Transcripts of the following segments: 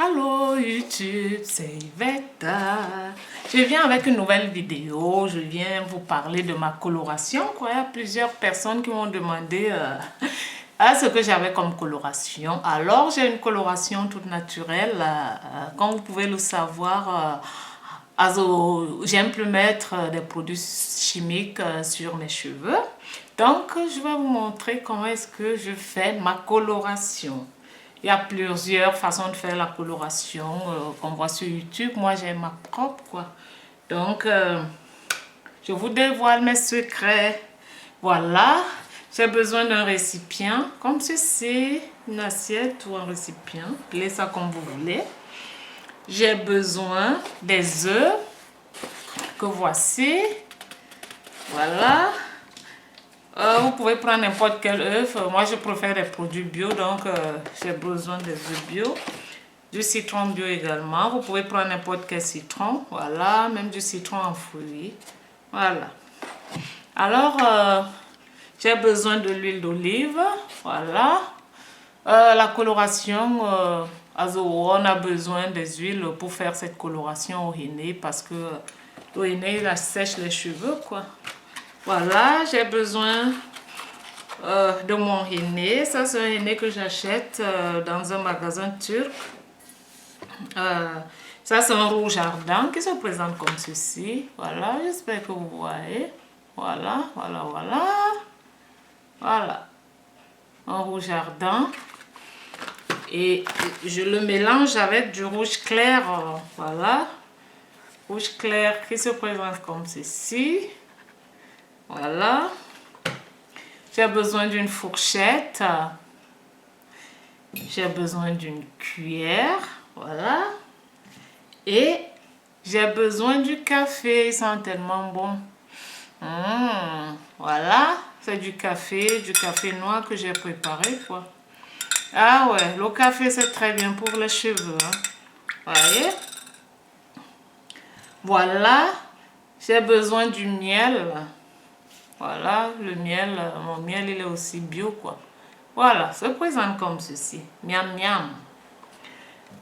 Allô YouTube, c'est Yvette. Je viens avec une nouvelle vidéo. Je viens vous parler de ma coloration. Il y a plusieurs personnes qui m'ont demandé à ce que j'avais comme coloration. Alors j'ai une coloration toute naturelle. Comme vous pouvez le savoir, j'aime plus mettre des produits chimiques sur mes cheveux. Donc je vais vous montrer comment est-ce que je fais ma coloration. Il y a plusieurs façons de faire la coloration qu'on voit sur YouTube. Moi, j'ai ma propre, quoi. Donc, je vous dévoile mes secrets. Voilà. J'ai besoin d'un récipient, comme ceci, une assiette ou un récipient. Appelez ça comme vous voulez. J'ai besoin des œufs que voici. Voilà. Vous pouvez prendre n'importe quel œuf. Moi, je préfère les produits bio, donc j'ai besoin des œufs bio. Du citron bio également. Vous pouvez prendre n'importe quel citron. Voilà, même du citron en fruits. Voilà. Alors, j'ai besoin de l'huile d'olive. Voilà. La coloration, on a besoin des huiles pour faire cette coloration au henné parce que le henné, il sèche les cheveux, quoi. Voilà, j'ai besoin de mon henné. Ça, c'est un henné que j'achète dans un magasin turc. Ça, c'est un rouge ardent qui se présente comme ceci. Voilà, j'espère que vous voyez. Voilà, voilà, voilà. Voilà. Un rouge ardent. Et je le mélange avec du rouge clair. Voilà. Rouge clair qui se présente comme ceci. Voilà. J'ai besoin d'une fourchette. J'ai besoin d'une cuillère. Voilà. Et j'ai besoin du café. Ils sont tellement bons. Voilà. C'est du café noir que j'ai préparé, quoi. Ah ouais, le café, c'est très bien pour les cheveux. Voyez? Voilà. J'ai besoin du miel. Voilà, le miel, mon miel, il est aussi bio, quoi. Voilà, se présente comme ceci. Miam, miam.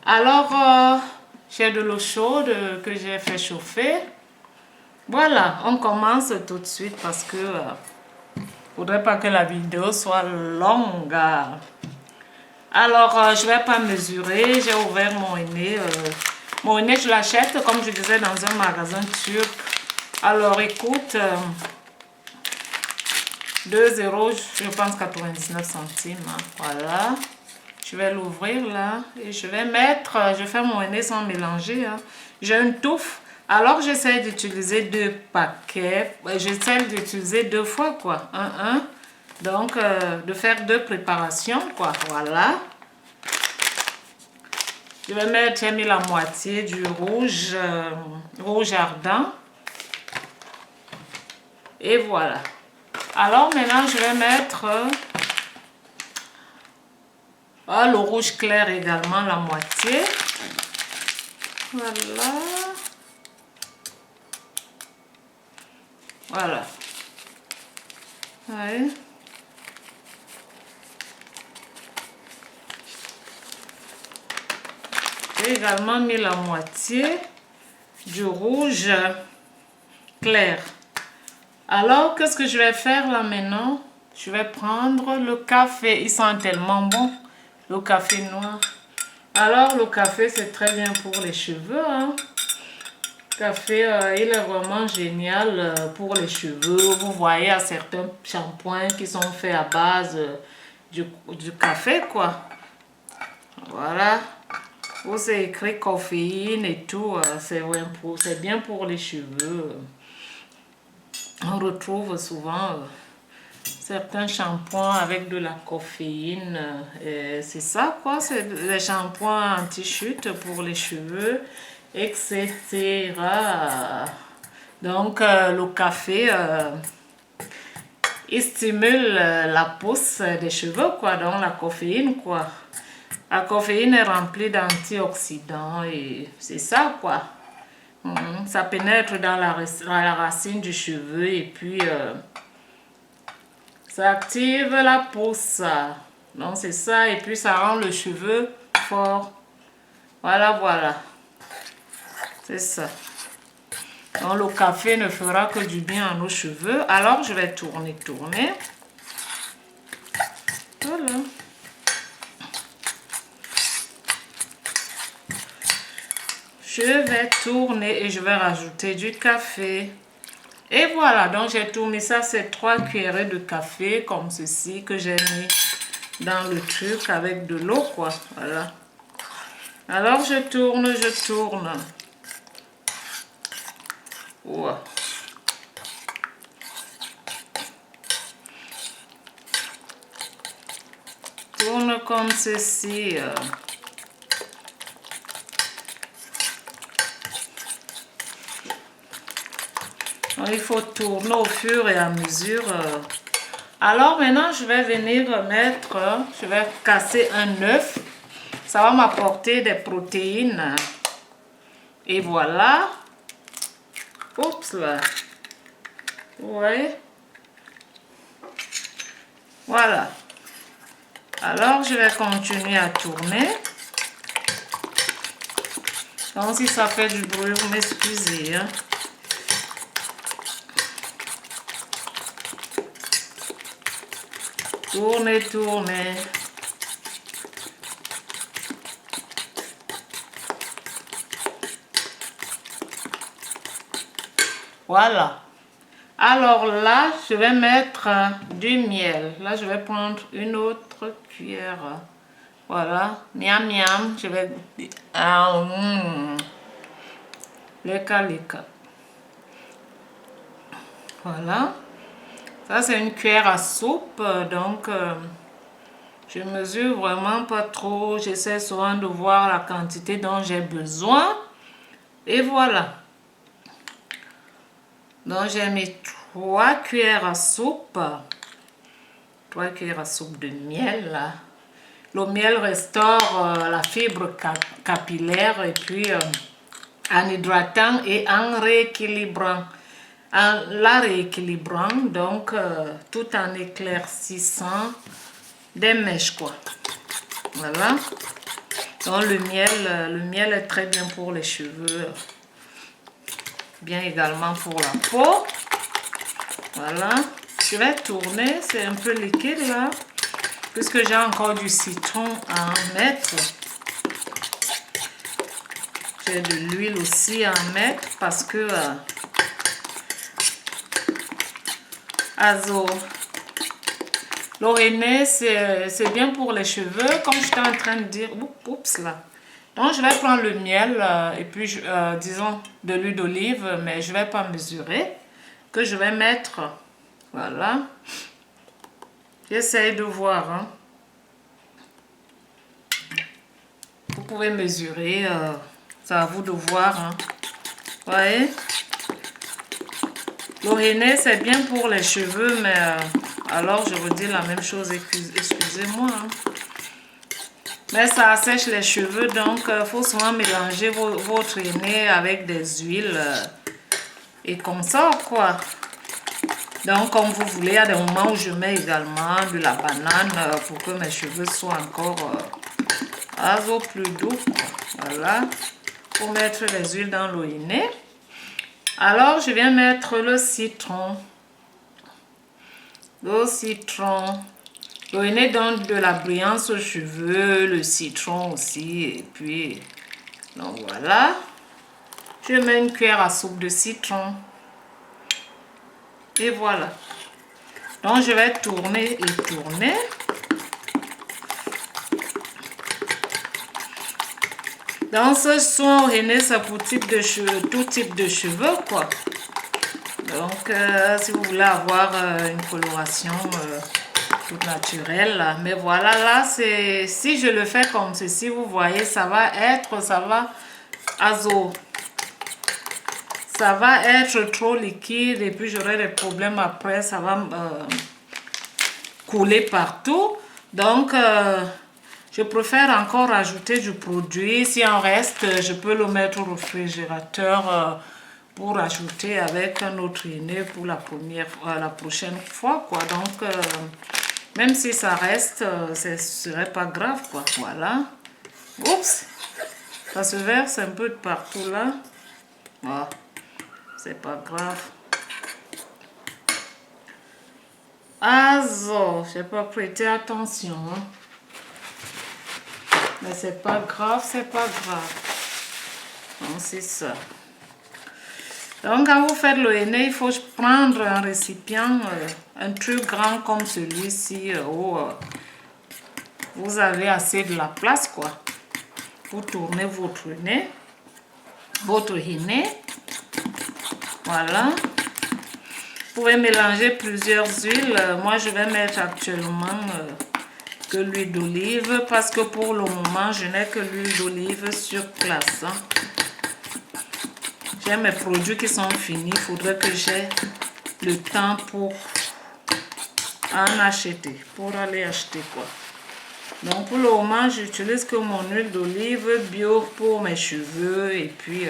Alors, j'ai de l'eau chaude que j'ai fait chauffer. Voilà, on commence tout de suite parce que faudrait pas que la vidéo soit longue. Alors, je vais pas mesurer. J'ai ouvert mon henné. Mon henné, je l'achète, comme je disais, dans un magasin turc. Alors, écoute... 2,0, je pense 99 centimes. Voilà. Je vais l'ouvrir là. Et je vais mettre, je fais mon henné sans mélanger. J'ai une touffe. Alors j'essaie d'utiliser 2 paquets. J'essaie d'utiliser 2 fois, quoi. Donc, de faire 2 préparations, quoi. Voilà. Je vais mettre, j'ai mis la moitié du rouge, rouge ardent. Et voilà. Alors maintenant, je vais mettre le rouge clair également, la moitié. Voilà. Voilà. Ouais. J'ai également mis la moitié du rouge clair. Alors, qu'est-ce que je vais faire là maintenant? Je vais prendre le café. Ils sont tellement bons, le café noir. Alors, le café, c'est très bien pour les cheveux. Le café, il est vraiment génial pour les cheveux. Vous voyez, il y a certains shampoings qui sont faits à base du café, quoi. Voilà. Où c'est écrit caféine et tout. C'est bien pour les cheveux. On retrouve souvent certains shampoings avec de la caféine. C'est ça, quoi. C'est les shampoings anti-chute pour les cheveux, etc. Donc, le café, il stimule la pousse des cheveux, quoi. Donc, la caféine, quoi. La caféine est remplie d'antioxydants et c'est ça, quoi. Ça pénètre dans la racine du cheveu et puis ça active la pousse. Donc c'est ça et puis ça rend le cheveu fort. Voilà, voilà. C'est ça. Donc le café ne fera que du bien à nos cheveux. Alors je vais tourner. Voilà. Je vais tourner et je vais rajouter du café. Et voilà, donc j'ai tourné ça, c'est 3 cuillerées de café comme ceci que j'ai mis dans le truc avec de l'eau, quoi. Voilà. Alors je tourne. Ouais. Tourne comme ceci. Donc, il faut tourner au fur et à mesure. Alors maintenant, je vais venir mettre, je vais casser un œuf. Ça va m'apporter des protéines. Et voilà. Oups là. Ouais. Voilà. Alors, je vais continuer à tourner. Donc, si ça fait du bruit, vous m'excusez. Hein. Tournez. Voilà. Alors là, je vais mettre du miel. Là, je vais prendre une autre cuillère. Voilà. Miam, miam. Je vais... Leka. Voilà. Ça, c'est une cuillère à soupe. Donc, je mesure vraiment pas trop. J'essaie souvent de voir la quantité dont j'ai besoin. Et voilà. Donc, j'ai mis 3 cuillères à soupe. 3 cuillères à soupe de miel. Là. Le miel restaure la fibre capillaire et puis en hydratant et en rééquilibrant. En la rééquilibrant, donc tout en éclaircissant des mèches, quoi. Voilà. Donc le miel est très bien pour les cheveux. Bien également pour la peau. Voilà. Je vais tourner, c'est un peu liquide là. Puisque j'ai encore du citron à en mettre. J'ai de l'huile aussi à en mettre parce que l'oréné c'est bien pour les cheveux, comme j'étais en train de dire. Oups là. Donc je vais prendre le miel et puis disons de l'huile d'olive, mais je vais pas mesurer, que je vais mettre. Voilà. J'essaye de voir. Hein. Vous pouvez mesurer, c'est à vous de voir. Hein. Vous voyez? L'oréné c'est bien pour les cheveux, mais alors je vous dis la même chose, excusez-moi. Hein. Mais ça assèche les cheveux, donc il faut souvent mélanger votre henné avec des huiles et comme ça, quoi. Donc, comme vous voulez, il y a des moments où je mets également de la banane pour que mes cheveux soient encore plus doux, quoi. Voilà, pour mettre les huiles dans l'eau henné. Alors, je viens mettre le citron. Le henné donne de la brillance aux cheveux, le citron aussi, et puis, donc voilà. Je mets une cuillère à soupe de citron. Et voilà. Donc, je vais tourner et tourner. Donc, ce soin au henné, c'est pour tout type de cheveux, quoi. Donc, si vous voulez avoir une coloration toute naturelle, là. Mais voilà, là, si je le fais comme ceci, vous voyez, ça va être trop liquide et puis j'aurai des problèmes après, ça va couler partout. Donc, je préfère encore ajouter du produit. Si en reste, je peux le mettre au réfrigérateur pour ajouter avec un autre henné pour la prochaine fois, quoi. Donc, même si ça reste, ce serait pas grave, quoi. Voilà. Oups. Ça se verse un peu de partout là. Oh, c'est pas grave. Also, j'ai pas prêté attention. Hein. Mais c'est pas grave, c'est pas grave. Donc c'est ça. Donc quand vous faites le henné, il faut prendre un récipient, un truc grand comme celui-ci, où vous avez assez de la place quoi. Vous tournez votre henné. Voilà. Vous pouvez mélanger plusieurs huiles. Moi, je vais mettre actuellement que l'huile d'olive parce que pour le moment, je n'ai que l'huile d'olive sur place. Hein. J'ai mes produits qui sont finis. Il faudrait que j'ai le temps pour en acheter, pour aller acheter quoi. Donc, pour le moment, j'utilise que mon huile d'olive bio pour mes cheveux et puis...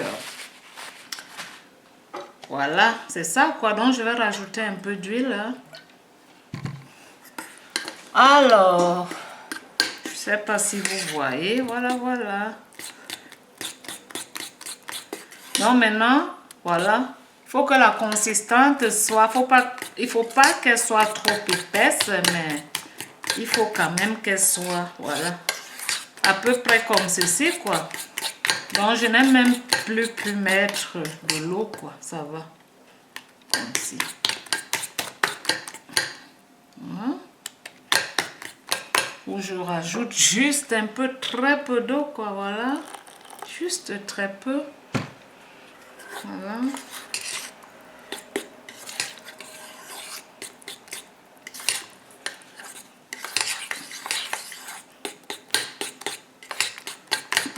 voilà, c'est ça quoi. Donc, je vais rajouter un peu d'huile. Hein. Alors, je sais pas si vous voyez. Voilà, voilà. Donc, maintenant, voilà. Il faut que la consistance soit... il faut pas qu'elle soit trop épaisse, mais il faut quand même qu'elle soit... Voilà. À peu près comme ceci, quoi. Donc, je n'ai même plus pu mettre de l'eau, quoi. Ça va. Comme ci. Voilà. Où je rajoute juste un peu, très peu d'eau, quoi. Voilà. Juste très peu. Voilà.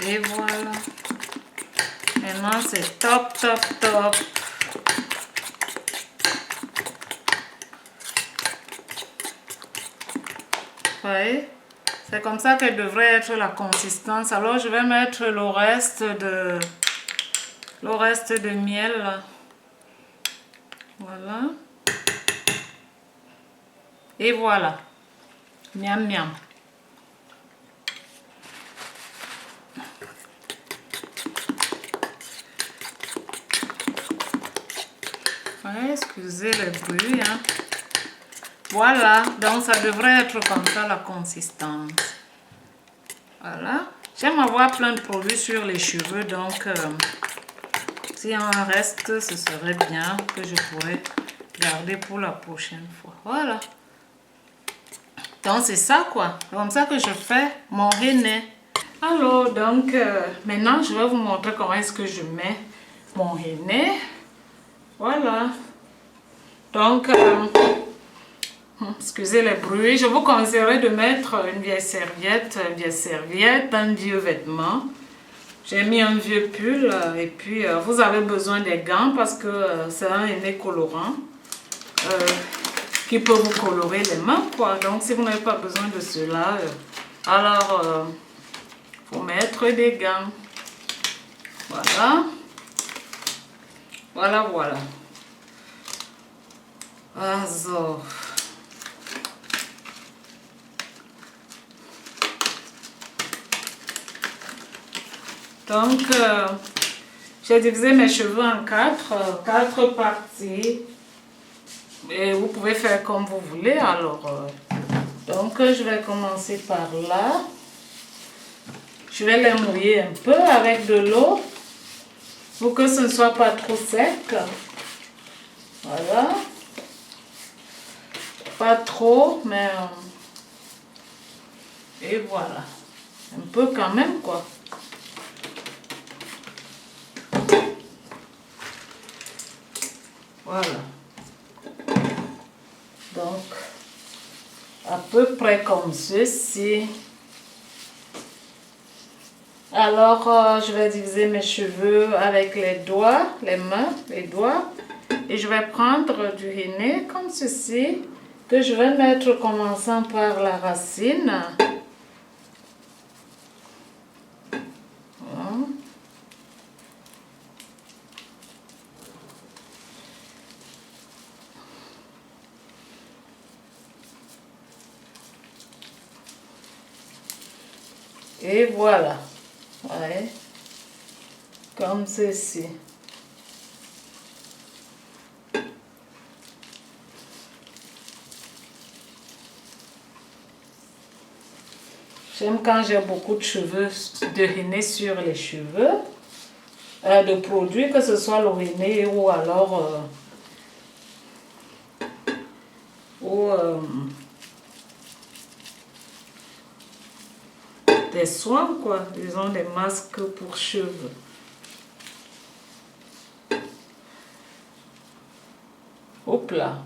Et voilà. Maintenant, c'est top, top, top. Vous voyez? C'est comme ça que devrait être la consistance. Alors, je vais mettre le reste de miel. Là. Voilà. Et voilà. Miam, miam. Ouais, excusez le bruit. Hein. Voilà, donc ça devrait être comme ça la consistance. Voilà. J'aime avoir plein de produits sur les cheveux, donc s'il en reste, ce serait bien que je pourrais garder pour la prochaine fois. Voilà. Donc c'est ça quoi. C'est comme ça que je fais mon henné. Alors donc maintenant je vais vous montrer comment est-ce que je mets mon henné. Voilà. Donc excusez les bruits, je vous conseillerais de mettre une vieille serviette, un vieux vêtement. J'ai mis un vieux pull et puis vous avez besoin des gants parce que c'est un henné colorant qui peut vous colorer les mains quoi. Donc si vous n'avez pas besoin de cela, alors faut mettre des gants. Voilà. Voilà, voilà. Also. Donc, j'ai divisé mes cheveux en quatre parties. Et vous pouvez faire comme vous voulez. Alors, donc, je vais commencer par là. Je vais les mouiller un peu avec de l'eau pour que ce ne soit pas trop sec. Voilà. Pas trop, mais... et voilà. Un peu quand même, quoi. Voilà. Donc, à peu près comme ceci. Alors, je vais diviser mes cheveux avec les doigts, les mains, les doigts. Et je vais prendre du henné comme ceci, que je vais mettre commençant par la racine. Voilà. Et voilà. Ouais. comme ceci. J'aime quand j'ai beaucoup de cheveux, de henné sur les cheveux, de produits, que ce soit le henné ou alors des soins, quoi, disons des masques pour cheveux. Hop là.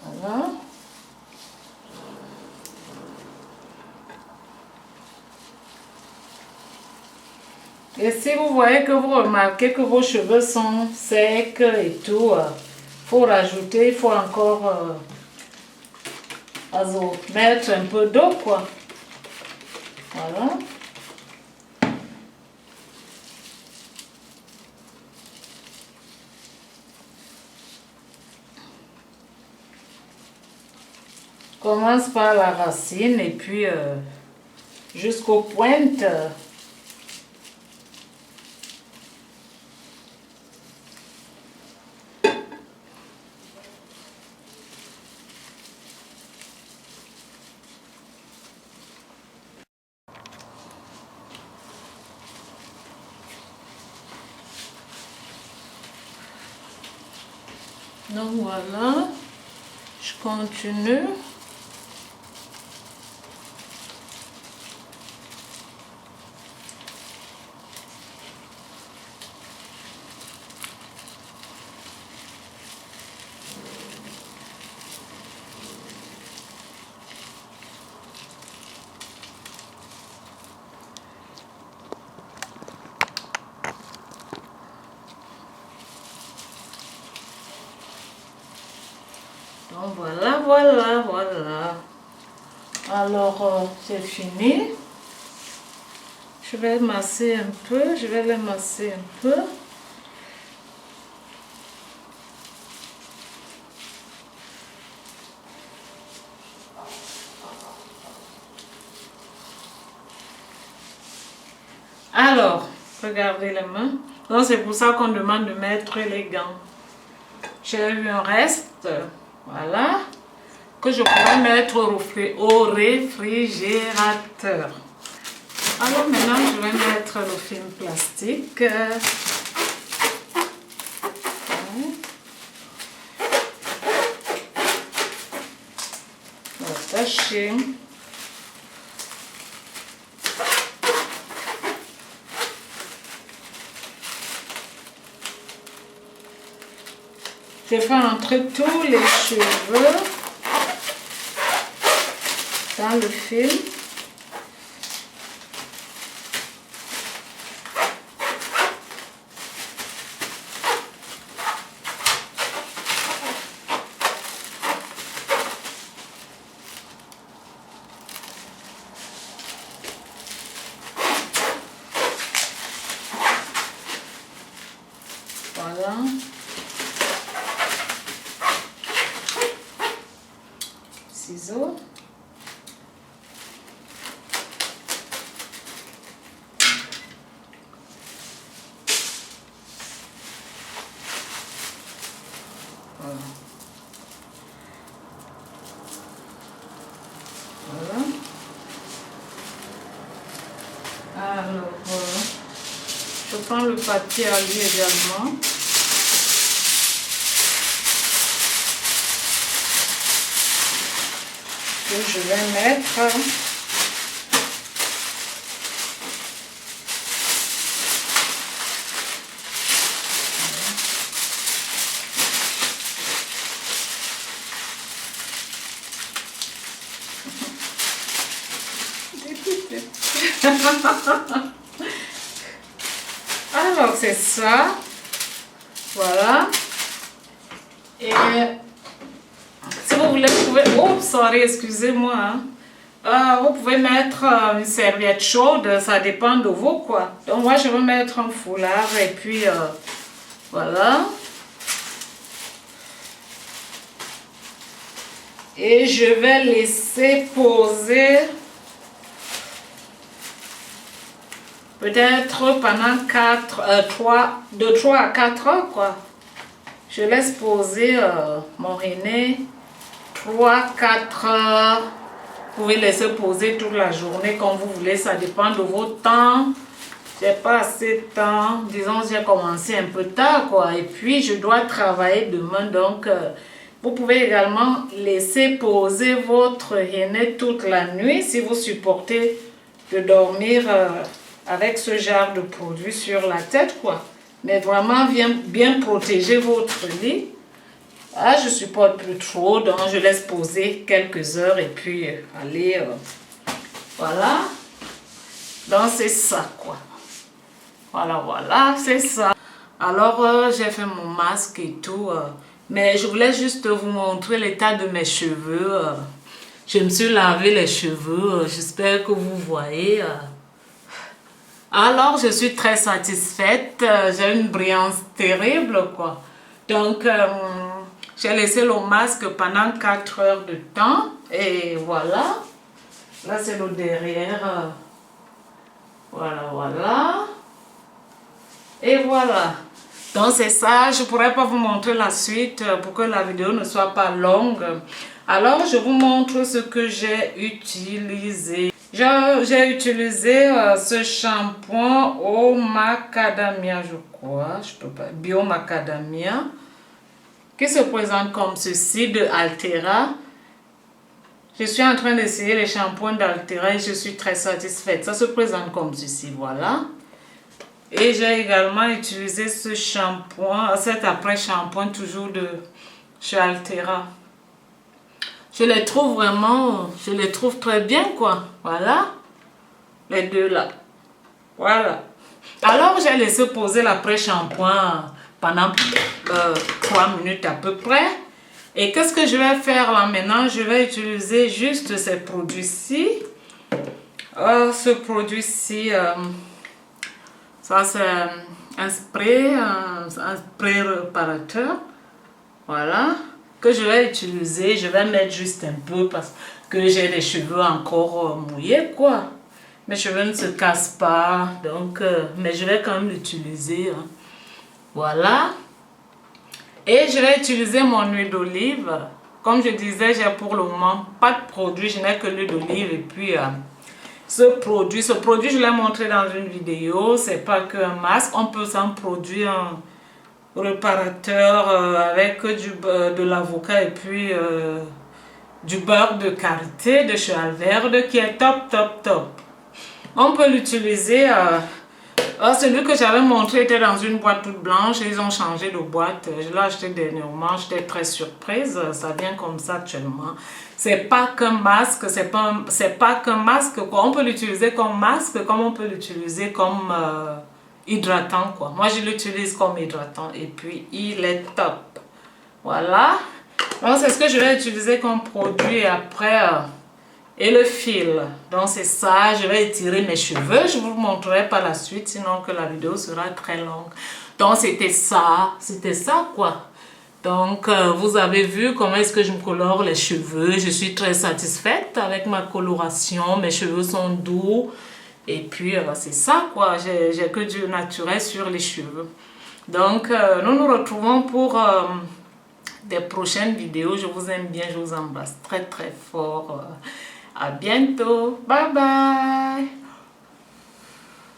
Voilà. Et si vous voyez que vous remarquez que vos cheveux sont secs et tout, faut rajouter, il faut encore mettre un peu d'eau, quoi. Voilà. Commence par la racine et puis jusqu'aux pointes. Donc voilà, je continue. Donc voilà. Alors, c'est fini. Je vais masser un peu, je vais les masser un peu. Alors, regardez les mains. Donc, c'est pour ça qu'on demande de mettre les gants. J'ai eu un reste, voilà, que je pourrais mettre au réfrigérateur. Alors maintenant, je vais mettre le film plastique. Attacher. Je fais entrer tous les cheveux dans le film. Voilà. Ciseaux. Voilà. Voilà. Alors, je prends le papier à lui également. Que je vais mettre ah, donc c'est ça. Voilà. Et si vous voulez, vous pouvez... Oh, sorry, excusez-moi. Vous pouvez mettre une serviette chaude, ça dépend de vous, quoi. Donc moi, je vais mettre un foulard et puis voilà. Et je vais laisser poser peut-être pendant 3 à 4 heures, quoi. Je laisse poser mon henné 3-4 heures. Vous pouvez laisser poser toute la journée comme vous voulez, ça dépend de votre temps. J'ai pas assez de temps, disons j'ai commencé un peu tard, quoi. Et puis je dois travailler demain, donc vous pouvez également laisser poser votre henné toute la nuit si vous supportez de dormir avec ce genre de produit sur la tête, quoi. Mais vraiment bien protéger votre lit. Ah, je supporte plus trop, donc je laisse poser quelques heures et puis aller. Voilà. Donc c'est ça, quoi. Voilà, c'est ça. Alors, j'ai fait mon masque et tout. Mais je voulais juste vous montrer l'état de mes cheveux. Je me suis lavé les cheveux. J'espère que vous voyez. Alors, je suis très satisfaite. J'ai une brillance terrible, quoi. Donc, j'ai laissé le masque pendant 4 heures de temps. Et voilà. Là, c'est le derrière. Voilà. Et voilà. Donc, c'est ça. Je ne pourrais pas vous montrer la suite pour que la vidéo ne soit pas longue. Alors, je vous montre ce que j'ai utilisé. J'ai utilisé ce shampoing au macadamia, je crois. Je peux pas. Bio macadamia. Qui se présente comme ceci de Altera. Je suis en train d'essayer les shampoings d'Altera et je suis très satisfaite. Ça se présente comme ceci, voilà. Et j'ai également utilisé ce shampoing, cet après-shampoing toujours de chez Altera. Je les trouve vraiment, je les trouve très bien, quoi. Voilà. Les deux là. Voilà. Alors j'ai laissé poser l'après-shampoing pendant 3 minutes à peu près. Et qu'est-ce que je vais faire là maintenant? Je vais utiliser juste ces produits-ci. Ce produit-ci, ça c'est un spray réparateur. Voilà. Que je vais utiliser. Je vais mettre juste un peu parce que j'ai les cheveux encore mouillés, quoi. Mes cheveux ne se cassent pas. Donc, mais je vais quand même l'utiliser. Hein. Voilà. Et je vais utiliser mon huile d'olive. Comme je disais, j'ai pour le moment pas de produit. Je n'ai que l'huile d'olive. Et puis, ce produit, je l'ai montré dans une vidéo. C'est pas qu'un masque. On peut s'en produire un réparateur avec de l'avocat et puis du beurre de karité de chez Alverde qui est top. On peut l'utiliser. Celui que j'avais montré était dans une boîte toute blanche et ils ont changé de boîte. Je l'ai acheté dernièrement, j'étais très surprise. Ça vient comme ça actuellement. C'est pas qu'un masque, c'est pas qu'un masque, quoi. On peut l'utiliser comme masque comme on peut l'utiliser comme hydratant, quoi. Moi, je l'utilise comme hydratant et puis il est top. Voilà. Donc, c'est ce que je vais utiliser comme produit et après... et le fil, donc c'est ça, je vais étirer mes cheveux, je vous montrerai par la suite, sinon que la vidéo sera très longue. Donc c'était ça quoi. Donc vous avez vu comment est-ce que je me colore les cheveux, je suis très satisfaite avec ma coloration, mes cheveux sont doux. Et puis c'est ça quoi, j'ai que du naturel sur les cheveux. Donc nous nous retrouvons pour des prochaines vidéos, je vous aime bien, je vous embrasse très fort. À bientôt. Bye bye.